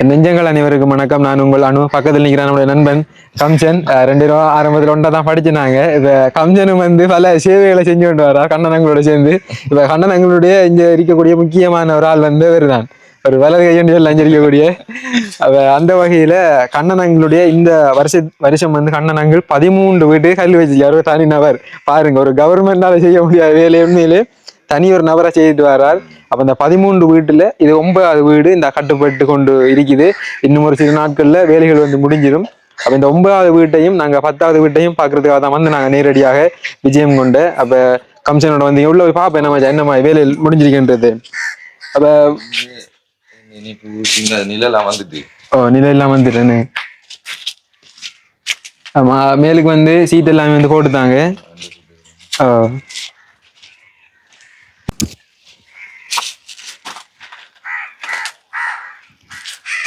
நெஞ்சங்கள் அனைவருக்கும் வணக்கம். நான் உங்கள் அணு. பக்கத்தில் நிற்கிற நம்முடைய நண்பன் கம்சன். 2 ரூபா ஆரம்பத்தில் ஒன்றா தான் படிச்சுனாங்க. இப்ப கம்சனும் வந்து பல சேவைகளை செஞ்சு கொண்டு வரா கண்ணனங்களோட சேர்ந்து. இப்ப கண்ணனங்களுடைய இங்க இருக்கக்கூடிய முக்கியமான ஒரு ஆள் வந்து வருதான் ஒரு வலது கையொன்று அஞ்சரிக்கக்கூடிய அந்த வகையில கண்ணனங்களுடைய இந்த வருஷம் வந்து கண்ணனங்கள் 13 வீட்டு கல்வி வச்சு தனி நபர். பாருங்க, ஒரு கவர்மெண்டால செய்ய முடியாத வேலை உண்மையிலே தனி ஒரு நபரை செய்துட்டு வர்றார். அப்ப இந்த 13 வீட்டுல இது 9வது வீடு இந்த கட்டுப்பட்டு கொண்டு இருக்குது. இன்னும் ஒரு சில நாட்கள்ல வேலைகள் வந்து முடிஞ்சிடும். அப்ப இந்த 9வது வீட்டையும் நாங்க 10வது வீட்டையும் பாக்குறதுக்காக தான் வந்து நாங்க நேரடியாக விஜயம் கொண்டு அப்ப கம்சனோட வந்து உள்ள போய் பாப்பேன் என்ன மாதிரி வேலையில் முடிஞ்சிருக்கின்றது. அப்ப நிலையெல்லாம் வந்துட்டு நிலையெல்லாம் வந்துட்டேன்னு ஆமா, மேலுக்கு வந்து சீட் எல்லாமே வந்து போட்டுத்தாங்க.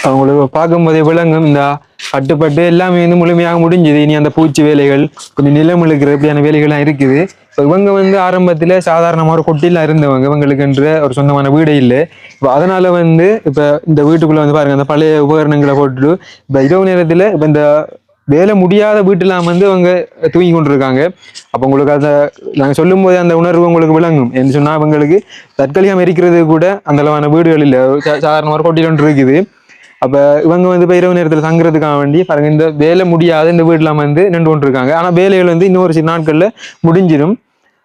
அவங்களுக்கு பார்க்கும்போதே விலங்கும் இந்த கட்டுப்பட்டு எல்லாமே வந்து முழுமையாக முடிஞ்சுது. இனி அந்த பூச்சி வேலைகள் கொஞ்சம் நிலம் இழுக்கிற இப்படியான வேலைகள்லாம் இருக்குது. இப்போ இவங்க வந்து ஆரம்பத்தில் சாதாரணமாக ஒரு கொட்டிலாம் இருந்தவங்க, இவங்களுக்குன்ற ஒரு சொந்தமான வீடே இல்லை. இப்போ அதனால வந்து இப்போ இந்த வீட்டுக்குள்ள வந்து பாருங்க அந்த பழைய உபகரணங்களை போட்டுட்டு இப்போ இரவு நேரத்தில் இப்போ இந்த வேலை முடியாத வீட்டுலாம் வந்து அவங்க தூங்கி கொண்டிருக்காங்க. அப்போ உங்களுக்கு அதை நாங்கள் சொல்லும் போதே அந்த உணர்வு உங்களுக்கு விளங்கும். என்று சொன்னால் அவங்களுக்கு தற்காலிகம் இருக்கிறது கூட அந்த அளவான வீடுகள் இல்லை, சாதாரண ஒரு கொட்டில் ஒன்று இருக்குது. அப்ப இவங்க வந்து இப்போ இரவு நேரத்தில் தங்குறதுக்காக வேண்டி பாருங்க இந்த வேலை முடியாத இந்த வீட்டுலாம் வந்து நின்று கொண்டு இருக்காங்க. ஆனா வேலைகள் வந்து இன்னொரு சில நாட்கள்ல முடிஞ்சிடும்.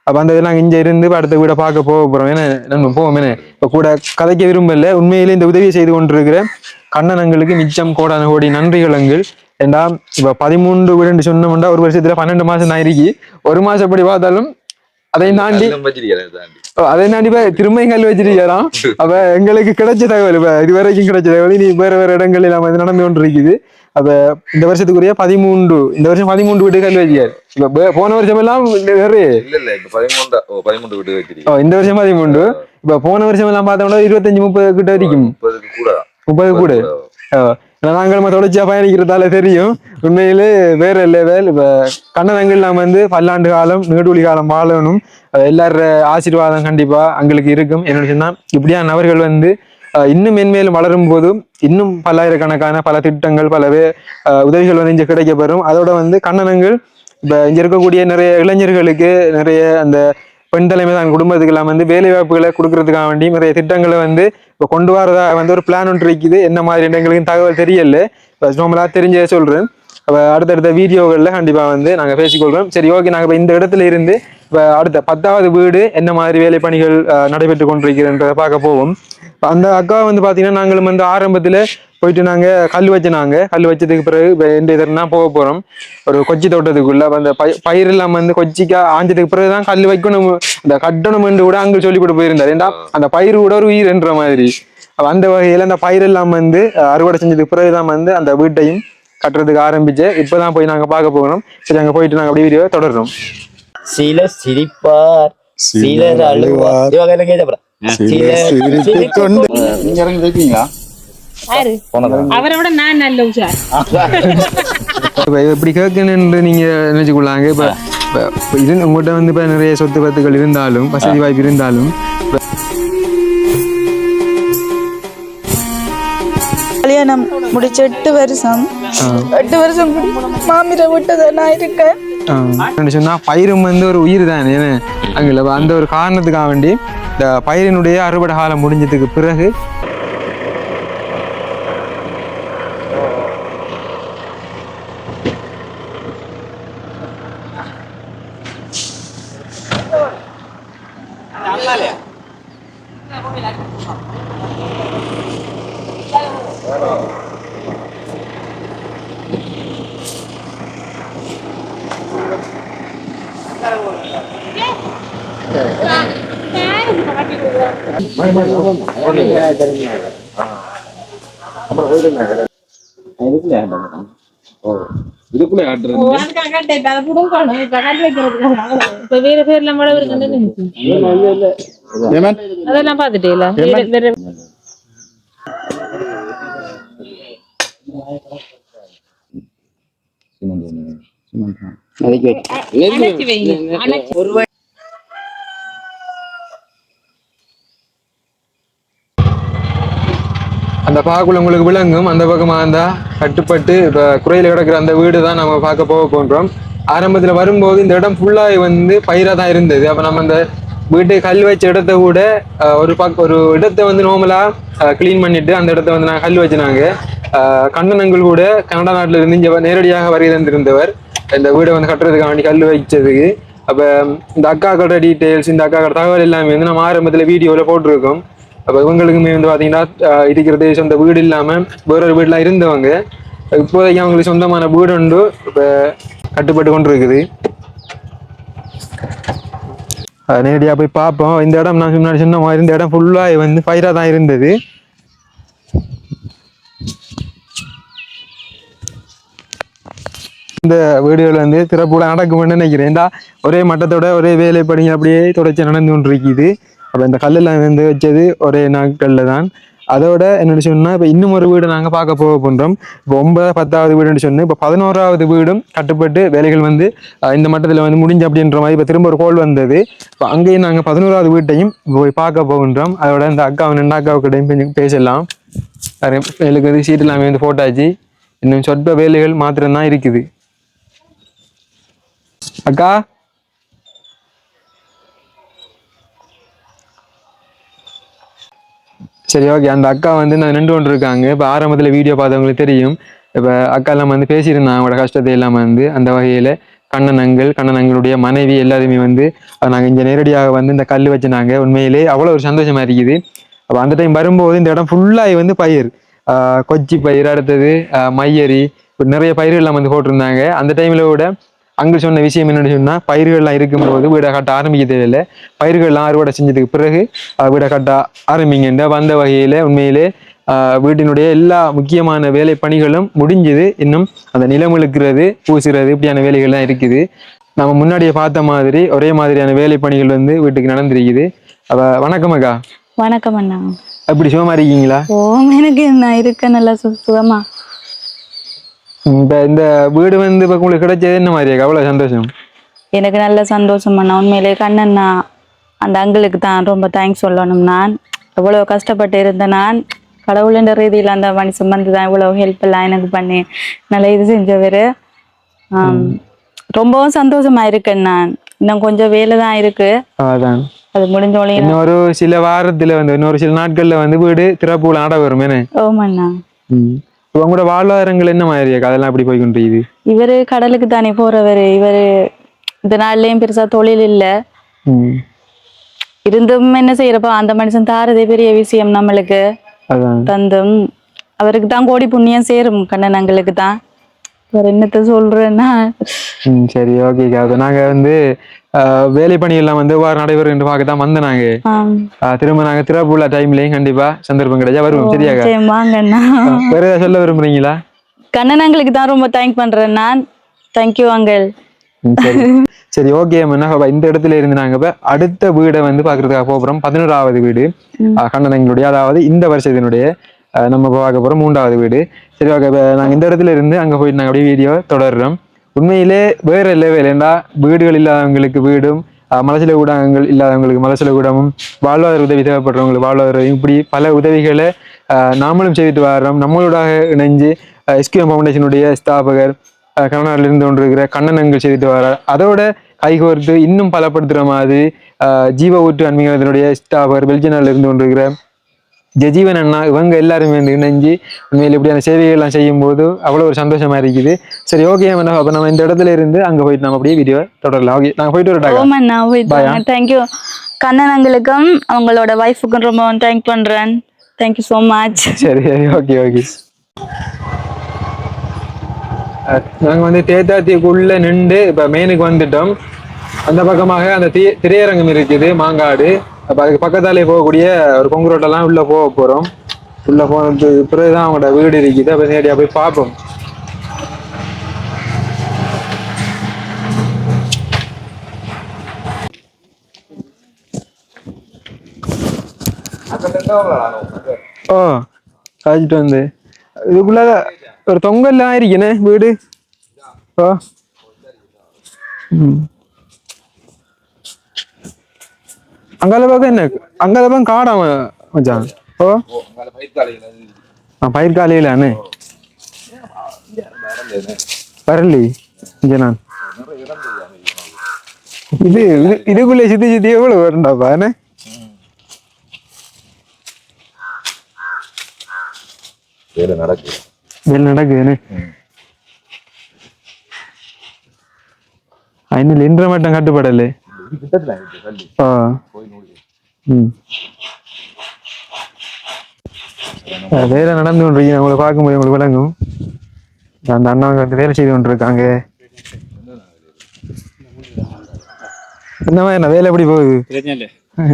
அப்ப அந்த இதெல்லாம் இங்க இருந்து அடுத்த வீட பார்க்க போக போறோம். ஏன்னா நம்ம போவோம். என்ன இப்ப கூட கதைக்க விரும்பல. உண்மையிலே இந்த உதவியை செய்து கொண்டிருக்கிற கண்ணனங்களுக்கு மிச்சம் கோடான கோடி நன்றிகளங்கள். ஏண்டா இப்ப 13 வீடு சொன்னோம்னா ஒரு வருஷத்துல 12 மாசம் தான் இருக்கு. ஒரு மாசம் அப்படி பார்த்தாலும் அதை தாண்டி திரும்ப கல் வச்சிருக்காராம். அப்ப எங்களுக்கு கிடைச்ச தகவல் இப்ப இதுவரைக்கும் கிடைச்ச தகவல் இனி வேற வேற இடங்கள் எல்லாம் வந்து நடந்து கொண்டு இருக்குது. அப்ப இந்த வருஷத்துக்குரிய 13 இந்த வருஷம் 13 வீட்டு கல் வச்சிருக்காரு. இப்ப போன வருஷம் எல்லாம் வேறு இந்த வருஷம் 13. இப்ப போன வருஷம் எல்லாம் பார்த்தோம்னா 25-30 கிட்ட வரைக்கும் 30 கூட. நாங்கள் தொடர்ச்சியா பயணிக்கிறதால தெரியும் உண்மையிலே வேற லெவல். இப்ப கண்ணனங்கள் நாம வந்து பல்லாண்டு காலம் நீடூழி காலம் வாழணும். எல்லார ஆசீர்வாதம் கண்டிப்பா அங்களுக்கு இருக்கும். என்ன சொன்னா இப்படியான நபர்கள் வந்து இன்னும் மென்மேலும் வளரும் போதும் இன்னும் பல்லாயிரக்கணக்கான பல திட்டங்கள் பலவே உதவிகள் வந்து இங்க கிடைக்கப்பெறும். அதோட வந்து கண்ணனங்கள் இப்ப இங்க இருக்கக்கூடிய நிறைய இளைஞர்களுக்கு நிறைய அந்த பெண் தலைமை தான் குடும்பத்துக்கு எல்லாம் வந்து வேலை வாய்ப்புகளை கொடுக்கறதுக்காக வேண்டி நிறைய திட்டங்களை வந்து இப்போ கொண்டு வரதா வந்து ஒரு பிளான் ஒன்று இருக்குது. என்ன மாதிரி எங்களுக்கு தகவல் தெரியல, நார்மலா தெரிஞ்சே சொல்றேன். அடுத்தடுத்த வீடியோகள்ல கண்டிப்பா வந்து நாங்க பேசிக்கொள்றோம். சரி, ஓகே. நாங்க இப்ப இந்த இடத்துல இருந்து இப்ப அடுத்த 10வது வீடு என்ன மாதிரி வேலை பணிகள் நடைபெற்று கொண்டிருக்கிறன்றதை பார்க்க போவோம். அந்த அக்கா வந்து பாத்தீங்கன்னா நாங்களும் வந்து ஆரம்பத்துல போயிட்டு நாங்க கல் வச்சதுக்கு பிறகு இந்த இதெல்லாம் போக போறோம் ஒரு கொச்சி தோட்டத்துக்குள்ள. அந்த பயிர் எல்லாம் வந்து கொச்சிக்கா ஆஞ்சதுக்கு பிறகுதான் கல் வைக்கணும், இந்த கட்டணம் என்று கூட அங்க சொல்லி போட்டு போயிருந்தாரு. ஏண்டா அந்த பயிர் கூட ஒரு உயிர் என்ற மாதிரி. அந்த வகையில அந்த பயிர் எல்லாம் வந்து அறுவடை செஞ்சதுக்கு பிறகுதான் வந்து அந்த வீட்டையும் கட்டுறதுக்கு ஆரம்பிச்சு இப்பதான் போய் நாங்க பார்க்க போகிறோம். சரி, அங்க போயிட்டு நாங்க அப்படியே வீடியோ தொடர்றோம். சில சிரிப்பார் சிலர் அழுவார். அவரோட நான் நல்ல உஷார். எப்படி கேட்கணுன்னு நீங்க நினைச்சுக்கொள்ளாங்க. இப்ப இது உங்கள்கிட்ட வந்து இப்ப நிறைய சொத்து பத்துக்கள் இருந்தாலும் வசதி வாய்ப்பு இருந்தாலும் கல்யாணம் முடிச்ச 8 வருஷம் மாமிர விட்டதை நான் இருக்கேன். சொன்னா பயிரும் வந்து ஒரு உயிர் தான். ஏன்னா அங்கே அந்த ஒரு காரணத்துக்காக வேண்டி இந்த பயிரினுடைய அறுவடை காலம் முடிஞ்சதுக்கு பிறகு அதெல்லாம் பாத்துட்டேல அந்த அந்த பார்க்குள்ள உங்களுக்கு விளங்கும். அந்த பக்கமாக இருந்தால் கட்டுப்பட்டு இப்போ குறையில் கிடக்கிற அந்த வீடு தான் நம்ம பார்க்க போகின்றோம். ஆரம்பத்தில் வரும்போது இந்த இடம் ஃபுல்லாக வந்து பயிராக தான் இருந்தது. அப்போ நம்ம அந்த வீட்டை கல் வச்ச இடத்த கூட ஒரு இடத்தை வந்து நார்மலாக க்ளீன் பண்ணிட்டு அந்த இடத்த வந்து நாங்கள் கல் வச்சுனாங்க. கண்ணனங்கள் கூட கனடா நாட்டில் இருந்து இங்கே நேரடியாக வருகை தந்திருந்தவர் இந்த வீடை வந்து கட்டுறதுக்காண்டி கல் வச்சதுக்கு. அப்போ இந்த அக்காக்களோட டீட்டெயில்ஸ், இந்த அக்காக்களோட தகவல் எல்லாமே வந்து நம்ம ஆரம்பத்தில் வீடியோவில் போட்டிருக்கோம். அப்போ இவங்களுக்குமே வந்து பார்த்தீங்கன்னா இருக்கிறது சொந்த வீடு இல்லாமல் வேறொரு வீட்டில் இருந்தவங்க. இப்போதைக்கு அவங்களுக்கு சொந்தமான வீடு உண்டு, இப்போ கட்டுப்பட்டு கொண்டு இருக்குது. நேரடியாக போய் பார்ப்போம். இந்த இடம் நான் முன்னாடி சொன்ன மாதிரி இந்த இடம் ஃபுல்லாக வந்து ஃபயராக தான் இருந்தது. இந்த வீடுகள் வந்து திறப்புல நடக்கும்னு நினைக்கிறேன். ஏன்டா ஒரே மட்டத்தோட ஒரே வேலைப்படி அப்படியே தொடர்ச்சி நடந்து கொண்டு இருக்குது. அப்போ இந்த கல்லெல்லாம் வந்து வச்சது ஒரே நாட்களில் தான். அதோட என்னென்னு சொன்னால் இப்போ இன்னும் ஒரு வீடு நாங்கள் பார்க்க போகின்றோம். இப்போ 9, 10வது வீடுன்னு சொன்னோம். இப்போ 11வது வீடும் கட்டுப்பட்டு வேலைகள் வந்து இந்த மட்டத்தில் வந்து முடிஞ்சு அப்படின்ற மாதிரி இப்போ திரும்ப ஒரு கோல் வந்தது. இப்போ அங்கேயும் நாங்கள் 11வது வீட்டையும் போய் பார்க்க போகின்றோம். அதோட இந்த ரெண்டு அக்காவுக்கிட்டையும் கொஞ்சம் பேசலாம். வேலைக்கு வந்து சீட்டு எல்லாமே வந்து போட்டாச்சு. இன்னும் சொற்ப வேலைகள் மாத்திரம்தான் இருக்குது. அக்கா சரி, ஓகே. அந்த அக்கா வந்து நான் நின்று கொண்டு இருக்காங்க. இப்போ ஆரம்பத்தில் வீடியோ பார்த்தவங்களுக்கு தெரியும். இப்போ அக்கா எல்லாம் வந்து பேசியிருந்தாங்க அவங்களோட கஷ்டத்தை எல்லாம் வந்து. அந்த வகையில் கண்ணனங்களுடைய மனைவி எல்லாருமே வந்து நாங்கள் இங்கே நேரடியாக வந்து இந்த கல் வச்சுனாங்க. உண்மையிலே அவ்வளோ ஒரு சந்தோஷமா இருக்குது. அப்போ அந்த டைம் வரும்போது இந்த இடம் ஃபுல்லாகி வந்து பயிர், கொச்சி பயிர், அடுத்தது மையரி, நிறைய பயிர்கள்லாம் வந்து போட்டிருந்தாங்க. அந்த டைமில் கூட அங்கே சொன்ன விஷயம் என்னென்னு சொன்னால் பயிர்கள்லாம் இருக்கும்போது வீடை கட்ட ஆரம்பிக்க தேவையில்லை, பயிர்கள்லாம் அறுவடை செஞ்சதுக்கு பிறகு வீடை கட்ட ஆரம்பிங்கன்ற வந்த வகையில் உண்மையிலே வீட்டினுடைய எல்லா முக்கியமான வேலை பணிகளும் முடிஞ்சுது. இன்னும் அந்த நிலம் இழுக்கிறது, பூசுறது, இப்படியான வேலைகள்லாம் இருக்குது. நம்ம முன்னாடியே பார்த்த மாதிரி ஒரே மாதிரியான வேலை பணிகள் வந்து வீட்டுக்கு நடந்திருக்குது. வணக்கம் அக்கா. வணக்கம் அண்ணா. அப்படி சுகமா இருக்கீங்களா? ஓ, எனக்கு என்ன இருக்க நல்லா சுகமா. இந்த வீடு வந்து இப்ப உங்களுக்கு கிடைச்சது என்ன மாதிரியா? அவ்வளவு சந்தோஷம். எனக்கு நல்ல சந்தோஷம் அண்ணா. உண்மையிலே கண்ணண்ணா அந்த அங்கிளுக்கு தான் ரொம்ப தேங்க்ஸ் சொல்லணும். நான் எவ்வளவு கஷ்டப்பட்டு இருந்த நான் கடவுளுன்ற ரீதியில் அந்த மனுஷன் வந்து தான் இவ்வளவு ஹெல்ப் எல்லாம் எனக்கு பண்ணி நல்லா இது செஞ்சவர். ரொம்பவும் சந்தோஷமா இருக்கேன் நான். இன்னும் கொஞ்சம் வேலை தான் இருக்கு, அதான் அது முடிஞ்சோடனே இன்னொரு சில வாரத்துல வந்து இன்னொரு சில நாட்கள்ல வந்து வீடு திறப்புல ஆட வரும். ஓமண்ணா. உங்களோட வாழ்வாதாரங்கள் என்ன மாதிரியா? அதெல்லாம் எப்படி போய் கொண்டிருக்குது? இவரு கடலுக்கு தானே போறவரு. இவரு இந்த நாள்லயும் பெருசா தொழில் இல்ல, இருந்தும் என்ன செய்யறப்ப அந்த மனுஷன் தாரதே பெரிய விஷயம் நம்மளுக்கு. தந்தும் அவருக்கு தான் கோடி புண்ணியம் சேரும். கண்ணனங்களுக்கு தான். வேற என்னத்த சொல்றேன்னா சரி, ஓகே. நாங்க வந்து வேலை பணி எல்லாம் வந்து நடைபெறும் என்று பார்க்கத்தான் வந்த நாங்க. திரும்ப நாங்க திறப்புள்ள டைம்லயும் கண்டிப்பா சந்தர்ப்பம் கிடைச்சா வருவோம். சரியாக? வாங்கண்ணா. வேற ஏதாவது சொல்ல விரும்புறீங்களா? கண்ணனங்களுக்கு தான் ரொம்ப தேங்க் பண்றேன் நான். Thank you uncle. சரி, ஓகே. இந்த இடத்துல இருந்து நாங்க அடுத்த வீடை வந்து பாக்குறதுக்காக போறோம். 11வது வீடு கண்ணனங்களுடைய, அதாவது இந்த வருஷத்தினுடைய நம்ம பார்க்க போறோம் 3வது வீடு. சரி, ஓகே. நாங்க இந்த இடத்துல இருந்து அங்க போயிட்டு நாங்க அப்படியே வீடியோ தொடர்றோம். உண்மையிலே வேற லெவல். ஏண்டா வீடுகள் இல்லாதவங்களுக்கு வீடும், மலசில ஊடகங்கள் இல்லாதவங்களுக்கு மலசில ஊடகமும், வாழ்வாதார உதவி தேவைப்படுறவங்களுக்கு வாழ்வாதார, இப்படி பல உதவிகளை நாமளும் செய்துட்டு வர்றோம். நம்மளோட இணைஞ்சு எஸ்கியூஎம் ஃபவுண்டேஷனுடைய ஸ்தாபகர் கனடாவில் இருந்து கொண்டிருக்கிற கண்ணனங்கள் செய்துட்டு வர்றார். அதோட கைகோர்த்து இன்னும் பலப்படுத்துற மாதிரி ஜீவ ஊற்று அன்மீகத்தினுடைய ஸ்தாபகர் பெல்ஜியனால இருந்து கொண்டிருக்கிற ஜெஜீவன் அண்ணா, இவங்க எல்லாருமே வந்து இணைஞ்சு உண்மையில் இப்படியான சேவைகள்லாம் செய்யும் போது அவ்வளோ ஒரு சந்தோஷமா இருக்குது. சரி, ஓகே. அப்போ நம்ம இந்த இடத்துல இருந்து அங்கே போயிட்டு நம்ம அப்படியே வீடியோ தொடரலாம். ஓகே, நாங்கள் போயிட்டு வரட்டாங்க. தேங்க்யூ கண்ணனங்களுக்கும் அவங்களோட வைஃபுக்கும் ரொம்ப தேங்க் பண்றேன். Thank you so much. சரி, சரி, ஓகே, ஓகே. நாங்கள் வந்து தேத்தாத்திக்குள்ள நின்று இப்போ மெயினுக்கு வந்துட்டோம். அந்த பக்கமாக அந்த திரையரங்கம் இருக்குது, மாங்காடு. அப்போ அதுக்கு பக்கத்தாலே போகக்கூடிய ஒரு கொங்கு ரோட்டெல்லாம் உள்ள போகிறோம். உள்ள போனதுக்கு பிறகுதான் அவங்களோட வீடு இருக்குது. அப்போ நேரடியாக போய் பார்ப்போம். ஓ, காய்ச்சிட்டு வந்து இதுக்குள்ள ஒரு தொங்கல்லாம் இருக்கேனே வீடு. ஓ, அங்கால பக்கம் என்ன? அங்கால பக்கம் காடாம மச்சான். ஓ, பயிர் காலையிலானே வரலி இங்க நான் இதுக்குள்ளே சுத்தி எவ்வளவு வருண்டாப்பா என்ன வேலை நடக்குதுன்னு இன்னும் இன்ற மட்டும் கட்டுப்படல வேலை நடந்து கொண்டிருக்கீங்க உங்களை பார்க்கும்போது உங்களுக்கு விளங்கும் அந்த அண்ணாங்க வந்து வேலை செய்து கொண்டிருக்காங்க இந்த மாதிரி என்ன வேலை எப்படி போகுது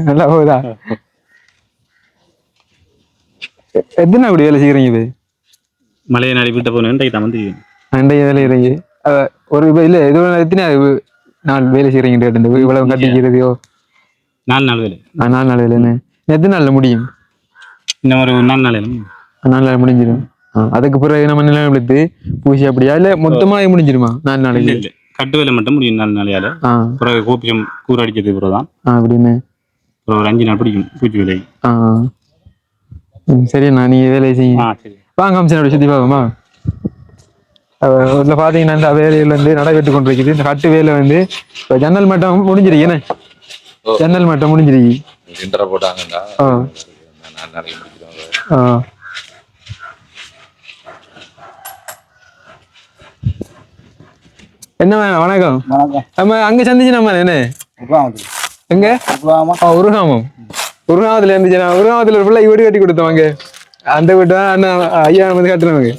நல்லா போகுதா எத்தனை அப்படி வேலை செய்யறீங்க இது மலையை நாடி விட்ட போன வந்து அண்டைய வேலை செய்யறீங்க ஒரு இல்ல இது எத்தனை நாள் வேலை செய்யறீங்க இவ்வளவு கட்டிக்கிறதையோ 4 நாள் வேலை 4 நாள் வேலைன்னு எத்தனை நாள்ல முடியும் இன்னும் ஒரு 4 நாள் 4 நாள் முடிஞ்சிடும் அதுக்கு பிறகு நம்ம நிலம் எடுத்து பூசி அப்படியா இல்ல மொத்தமா முடிஞ்சிருமா 4 நாளைக்கு இல்ல கட்டு வேலை மட்டும் முடியும் 4 நாளையால பிறகு கோபியம் கூறு அடிக்கிறது பிறகுதான் அப்படின்னு ஒரு 5 நாள் பிடிக்கும் பூச்சி வேலை சரிண்ணா நீங்க வேலையை செய்யுங்க வாங்க அம்சனோட சுத்தி பாவமா இதுல பாத்தீங்கன்னா இந்த வேலையில இருந்து நடைபெற்று கொண்டிருக்குது இந்த கட்டு வேலை வந்து இப்ப ஜன்னல் மட்டும் முடிஞ்சிருக்கேன்னு ஜன்னல் மட்டும் முடிஞ்சிருக்கு என்ன வணக்கம் நம்ம அங்க சந்திச்சு நம்ம என்ன எங்க உருகாமத்துல இருந்துச்சு உருகாமத்துல ஒரு பிள்ளை வீடு கட்டி கொடுத்தவங்க அந்த வீட்டு தான் அண்ணன் ஐயா வந்து கட்டுனவங்க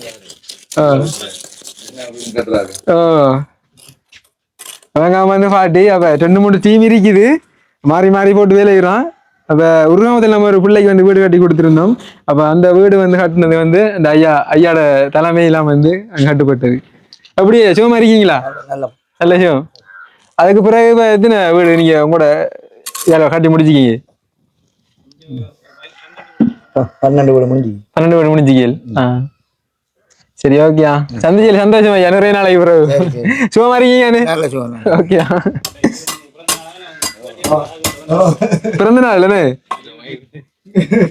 அவங்க வந்து பாட்டி அப்ப 2-3 டீம் இருக்குது மாறி மாறி போட்டு வேலையிறான் அப்ப உருகாமத்துல நம்ம ஒரு பிள்ளைக்கு வந்து வீடு கட்டி கொடுத்துருந்தோம் அப்ப அந்த வீடு வந்து கட்டினது வந்து அந்த ஐயாட தலைமையெல்லாம் வந்து அங்க கட்டுப்பட்டது அப்படியே சிவமா இருக்கீங்களா நல்ல சிவம் அதுக்கு பிறகு இப்ப எத்தனை வீடு நீங்க உங்களோட கட்டி முடிச்சிக்கீங்க 12 வீடு முடிஞ்சிக்கீங்க சரி ஓகேயா சந்திச்சல சந்தோஷம் ஐயா நிறைய நாளைக்கு பிறகு சும்மா இருக்கீங்க ஓகேயா பிறந்த நாள் இல்லைன்னு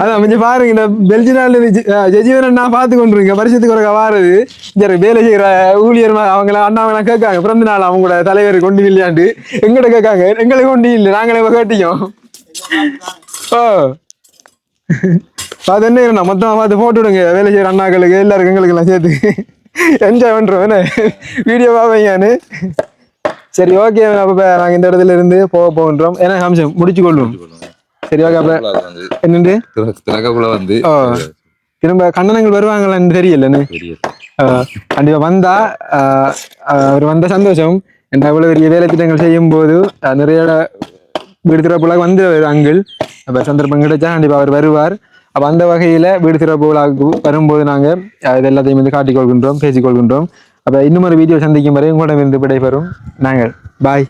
அதான் கொஞ்சம் பாருங்க இந்த பெல்ஜி நாள் ஜெஜீவன் நான் பார்த்து கொண்டிருக்கேன் வருஷத்துக்கு ஒரு வாரது சரி வேலை செய்யற ஊழியர் அவங்கள அண்ணாவெல்லாம் கேட்காங்க பிறந்த நாள் அவங்களோட தலைவர் கொண்டு இல்லையாண்டு எங்கிட்ட கேட்காங்க எங்களுக்கு கொண்டு இல்லை நாங்களே கேட்டியோம் அது என்ன மொத்தமா பார்த்து போட்டு விடுங்க வேலை செய்யற அண்ணாக்களுக்கு எல்லாருக்கும் எங்களுக்கு எல்லாம் சேர்த்து என்ஜாய் பண்றோம் என்ன வீடியோ பார்ப்பீங்கன்னு சரி ஓகே அப்ப நாங்க இந்த இடத்துல இருந்து போகின்றோம் ஏன்னா அம்சம் முடிச்சு கொள்வோம் சரி ஓகே அப்ப என்னண்டு வந்து திரும்ப கண்ணனங்கள் வருவாங்களான்னு தெரியலன்னு கண்டிப்பா வந்தா அவர் வந்த சந்தோஷம் என்ற இவ்வளவு பெரிய வேலை திட்டங்கள் செய்யும் போது நிறைய வீடு திறப்புலாக வந்து அங்கிள் அப்ப சந்தர்ப்பம் கிடைச்சா கண்டிப்பா அவர் வருவார் அப்ப அந்த வகையில வீடு திறப்புலாக வரும்போது நாங்க இது எல்லாத்தையும் வந்து காட்டிக்கொள்கின்றோம் பேசிக்கொள்கின்றோம் அப்ப இன்னும் ஒரு வீடியோ சந்திக்கும் வரை உங்களிடம் இருந்து விடைபெறும் நாங்கள் பாய்